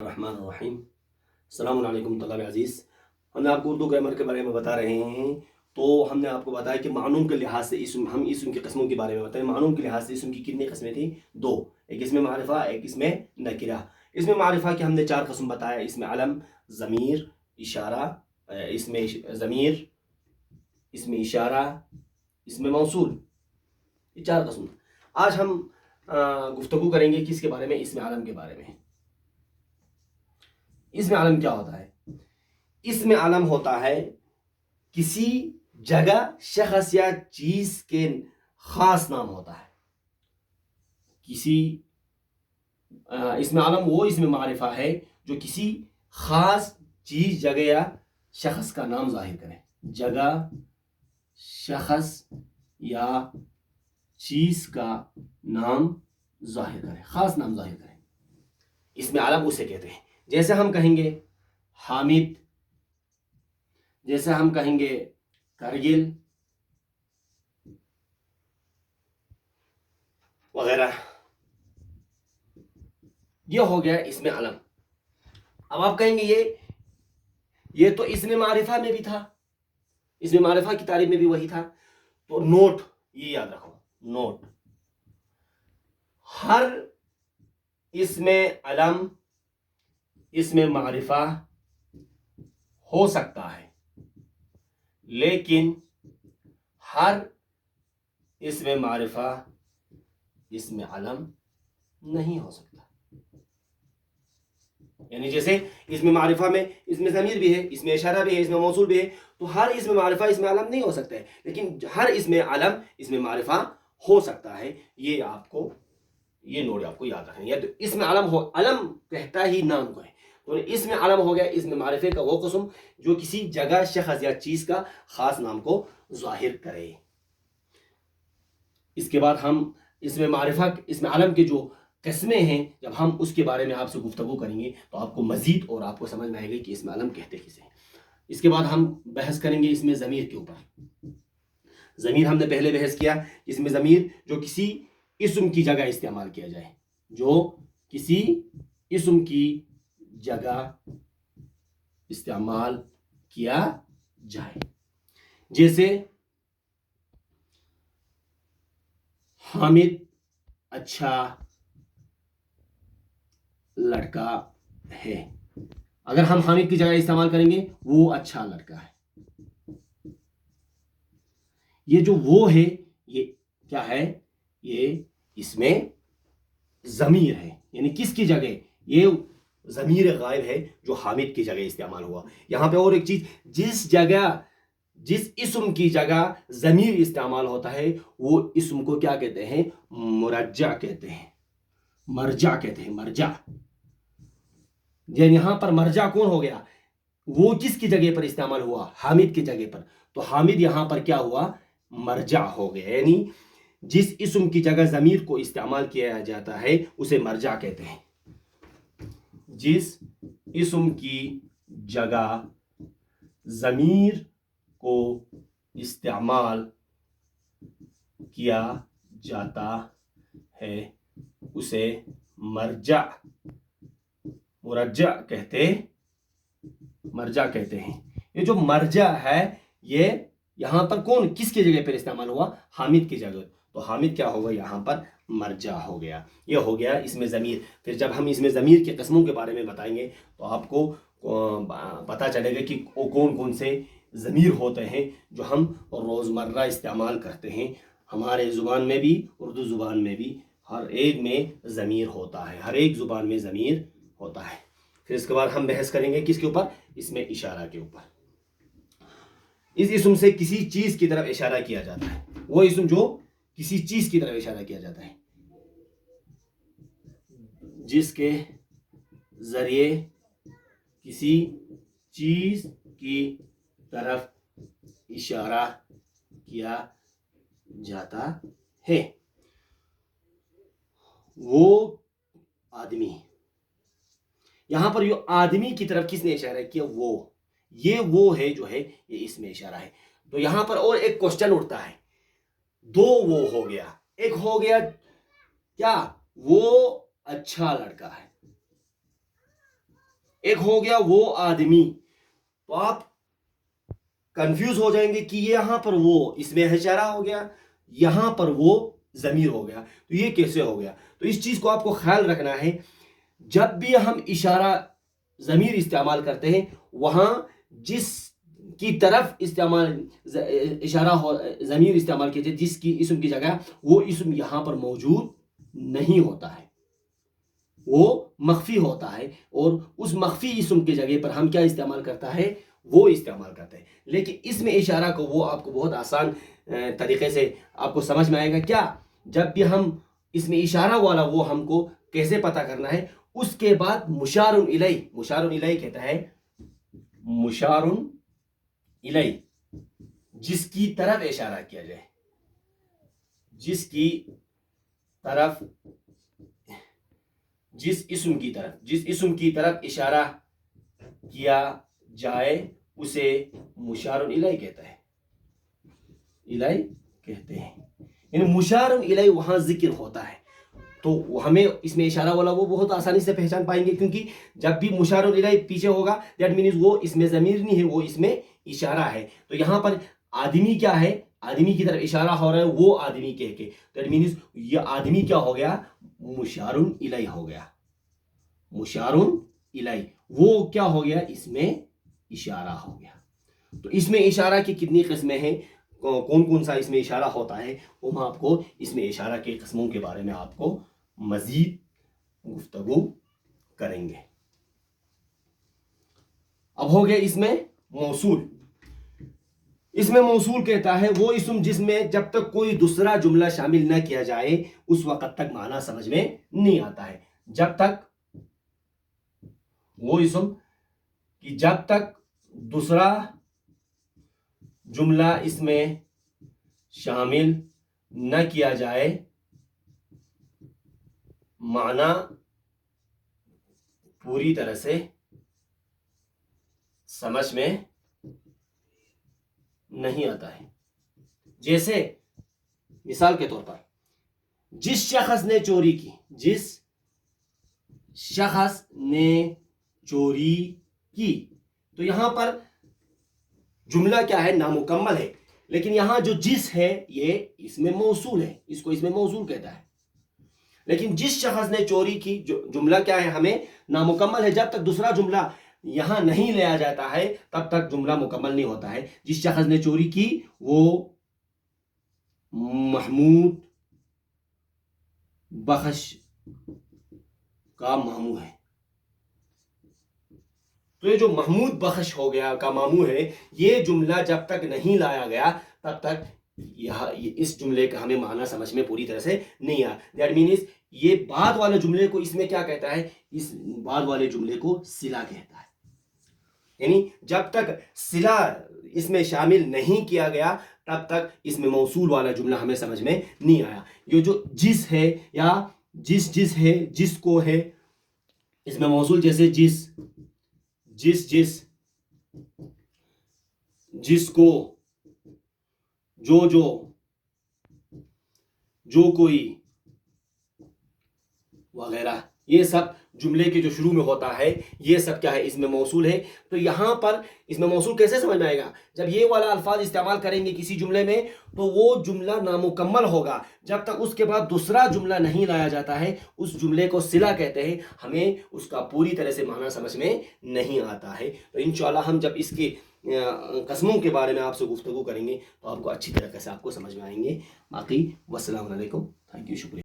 الرحمن الرحیم السلام علیکم طلاب عزیز. ہم نے آپ کو اردو گرامر کے بارے میں بتا رہے ہیں. تو ہم نے آپ کو بتایا کہ معنوں کے لحاظ سے ہم اسم کی قسموں کے بارے میں بتائیں. معنوں کے لحاظ سے اسم کی کتنی قسمیں تھیں؟ دو. ایک اسم معرفہ، ایک اسم نکرہ. اسم معرفہ کے ہم نے 4 قسم بتایا: اسم علم، ضمیر، اشارہ، اسم اشارہ، اسم موصول. یہ 4 قسم. آج ہم گفتگو کریں گے کس کے بارے میں؟ اسم علم کے بارے میں. اسم علم کیا ہوتا ہے؟ اسم علم ہوتا ہے کسی جگہ، شخص یا چیز کے خاص نام ہوتا ہے. اسم علم وہ اسم معرفہ ہے جو کسی خاص چیز، جگہ یا شخص کا نام ظاہر کرے. جگہ، شخص یا چیز کا نام ظاہر کرے، خاص نام ظاہر کرے. اسم علم اسے کہتے ہیں. جیسے ہم کہیں گے حامد، جیسے ہم کہیں گے کرگل وغیرہ. یہ ہو گیا اسم علم. اب آپ کہیں گے یہ تو اسم معرفہ میں بھی تھا، اسم معرفہ کی تعریف میں بھی وہی تھا. تو نوٹ، یہ یاد رکھو، نوٹ: ہر اسم علم اسم معرفہ ہو سکتا ہے، لیکن ہر اسم معرفہ اسم علم نہیں ہو سکتا. یعنی جیسے اسم معرفہ میں اسم ضمیر بھی ہے، اسم اشارہ بھی ہے، اسم موصول بھی ہے. تو ہر اسم معرفہ اسم علم نہیں ہو سکتا ہے، لیکن ہر اسم علم اسم معرفہ ہو سکتا ہے. یہ نوٹ آپ کو یاد رکھنا ہے. تو اسم علم کہتا ہی نام کو ہے. تو اسم علم ہو گیا اسم معرفے کا وہ قسم جو کسی جگہ، شخص یا چیز کا خاص نام کو ظاہر کرے. اس کے بعد ہم اسم معرفہ، اسم علم کے جو قسمیں ہیں، جب ہم اس کے بارے میں آپ سے گفتگو کریں گے تو آپ کو مزید اور آپ کو سمجھ میں آئے گا کہ اسم علم کہتے کسے ہیں. اس کے بعد ہم بحث کریں گے اسم ضمیر کے اوپر. ضمیر ہم نے پہلے بحث کیا. اسم ضمیر جو کسی اسم کی جگہ استعمال کیا جائے، جو کسی اسم کی جگہ استعمال کیا جائے. جیسے حامد اچھا لڑکا ہے. اگر ہم حامد کی جگہ استعمال کریں گے وہ اچھا لڑکا ہے. یہ جو وہ ہے، یہ کیا ہے؟ یہ اسم ضمیر ہے. یعنی کس کی جگہ؟ یہ ضمیر غائب ہے جو حامد کی جگہ استعمال ہوا. یہاں پہ اور ایک چیز، جس اسم کی جگہ ضمیر استعمال ہوتا ہے وہ اسم کو کیا کہتے ہیں؟ مرجع کہتے ہیں. مرجع کہتے ہیں، مرجع. یہاں پر مرجع کون ہو گیا؟ وہ کس کی جگہ پر استعمال ہوا؟ حامد کی جگہ پر. تو حامد یہاں پر کیا ہوا؟ مرجع ہو گیا. یعنی جس اسم کی جگہ ضمیر کو استعمال کیا جاتا ہے اسے مرجع کہتے ہیں. جس اسم کی جگہ ضمیر کو استعمال کیا جاتا ہے اسے مرجع کہتے ہیں. یہ جو مرجع ہے، یہ یہاں پر کس کی جگہ پر استعمال ہوا؟ حامد کی جگہ. تو حامد کیا ہوگا؟ یہاں پر مرجع ہو گیا. یہ ہو گیا اسم ضمیر. پھر جب ہم اسم ضمیر کے قسموں کے بارے میں بتائیں گے تو آپ کو پتہ چلے گا کہ کون کون سے ضمیر ہوتے ہیں جو ہم روزمرہ استعمال کرتے ہیں. ہمارے زبان میں بھی، اردو زبان میں بھی ہر ایک میں ضمیر ہوتا ہے، ہر ایک زبان میں ضمیر ہوتا ہے. پھر اس کے بعد ہم بحث کریں گے کس کے اوپر؟ اسم اشارہ کے اوپر. اس اسم سے کسی چیز کی طرف اشارہ کیا جاتا ہے. وہ اسم جو کسی چیز کی طرف اشارہ کیا جاتا ہے، جس کے ذریعے کسی چیز کی طرف اشارہ کیا جاتا ہے. وہ آدمی. یہاں پر جو آدمی کی طرف کس نے اشارہ کیا؟ وہ ہے جو ہے یہ اسم اشارہ ہے. تو یہاں پر اور ایک کوشچن اٹھتا ہے. دو وہ ہو گیا، ایک ہو گیا کیا؟ وہ اچھا لڑکا ہے. ایک ہو گیا وہ آدمی. تو آپ کنفیوز ہو جائیں گے کہ یہاں پر وہ اس میں اشارہ ہو گیا, یہاں پر وہ ضمیر ہو گیا, تو یہ کیسے ہو گیا؟ تو اس چیز کو آپ کو خیال رکھنا ہے. جب بھی ہم اشارہ ضمیر استعمال کرتے ہیں, وہاں جس کی طرف اشارہ ضمیر استعمال کیجئے, جس کی اسم کی جگہ, وہ اسم یہاں پر موجود نہیں ہوتا ہے, وہ مخفی ہوتا ہے, اور اس مخفی اسم کی جگہ پر ہم کیا استعمال کرتا ہے؟ وہ استعمال کرتے ہیں. لیکن اس میں اشارہ کو وہ آپ کو بہت آسان طریقے سے آپ کو سمجھ میں آئے گا. کیا؟ جب بھی ہم اس میں اشارہ والا وہ ہم کو کیسے پتہ کرنا ہے؟ اس کے بعد مشار الیہ, مشار الیہ کہتا ہے مشار الیہ, جس کی طرف اشارہ کیا جائے, جس کی طرف, جس اسم کی طرف اشارہ کیا جائے اسے مشار الیہ کہتا ہے, الیہ کہتے ہیں. یعنی مشار الیہ وہاں ذکر ہوتا ہے, تو ہمیں اس میں اشارہ والا وہ بہت آسانی سے پہچان پائیں گے, کیونکہ جب بھی مشار الیہ پیچھے ہوگا دیٹ مینز وہ اس میں ضمیر نہیں ہے, وہ اس میں اشارہ ہے. تو یہاں پر آدمی کیا ہے؟ آدمی کی طرف اشارہ ہو رہا ہے, وہ آدمی کہہ کے, دیٹ مینز یہ آدمی کیا ہو گیا؟ مشار الیہ ہو گیا, مشار الیہ وہ کیا ہو گیا؟ اس میں اشارہ ہو گیا. تو اس میں اشارہ کی کتنی قسمیں ہیں, کون کون سا اس میں اشارہ ہوتا ہے, وہ ہم آپ کو اس میں اشارہ کے قسموں کے بارے میں آپ کو مزید گفتگو کریں گے. اب ہو گیا اس میں موصول. اس میں موصول کہتا ہے وہ اسم جس میں جب تک کوئی دوسرا جملہ شامل نہ کیا جائے اس وقت تک معنی سمجھ میں نہیں آتا ہے. جب تک وہ اسم کہ جب تک دوسرا جملہ اس میں شامل نہ کیا جائے معنی پوری طرح سے سمجھ میں نہیں آتا ہے. جیسے مثال کے طور پر جس شخص نے چوری کی, جس شخص نے چوری کی, تو یہاں پر جملہ کیا ہے؟ نامکمل ہے, لیکن یہاں جو جس ہے یہ اس میں موصول ہے, اس کو اس میں موصول کہتا ہے. لیکن جس شخص نے چوری کی جملہ کیا ہے؟ ہمیں نامکمل ہے. جب تک دوسرا جملہ یہاں نہیں لیا جاتا ہے تب تک جملہ مکمل نہیں ہوتا ہے. جس شخص نے چوری کی وہ محمود بخش کا ماموں ہے. تو یہ جو محمود بخش ہو گیا کا ماموں ہے, یہ جملہ جب تک نہیں لایا گیا تب تک اس جملے کا ہمیں معنی سمجھ میں پوری طرح سے نہیں آیا. دیٹ مینز یہ بعد والے جملے کو اس میں کیا کہتا ہے؟ اس بعد والے جملے کو صلہ کہتا ہے. یعنی جب تک صلہ اس میں شامل نہیں کیا گیا تب تک اس میں موصول والا جملہ ہمیں سمجھ میں نہیں آیا. یہ جو جس ہے یا جس ہے, جس کو ہے, اس میں موصول جیسے جس کو, جو کوئی وغیرہ, یہ سب جملے کے جو شروع میں ہوتا ہے یہ سب کیا ہے؟ اس میں موصول ہے. تو یہاں پر اس میں موصول کیسے سمجھ میں آئے گا؟ جب یہ والا الفاظ استعمال کریں گے کسی جملے میں تو وہ جملہ نامکمل ہوگا. جب تک اس کے بعد دوسرا جملہ نہیں لایا جاتا ہے اس جملے کو صلہ کہتے ہیں. ہمیں اس کا پوری طرح سے معنی سمجھ میں نہیں آتا ہے. تو انشاءاللہ ہم جب اس کے قسموں کے بارے میں آپ سے گفتگو کریں گے تو آپ کو اچھی طرح سے آپ کو سمجھ میں آئیں گے. باقی والسلام علیکم. تھینک یو, شکریہ.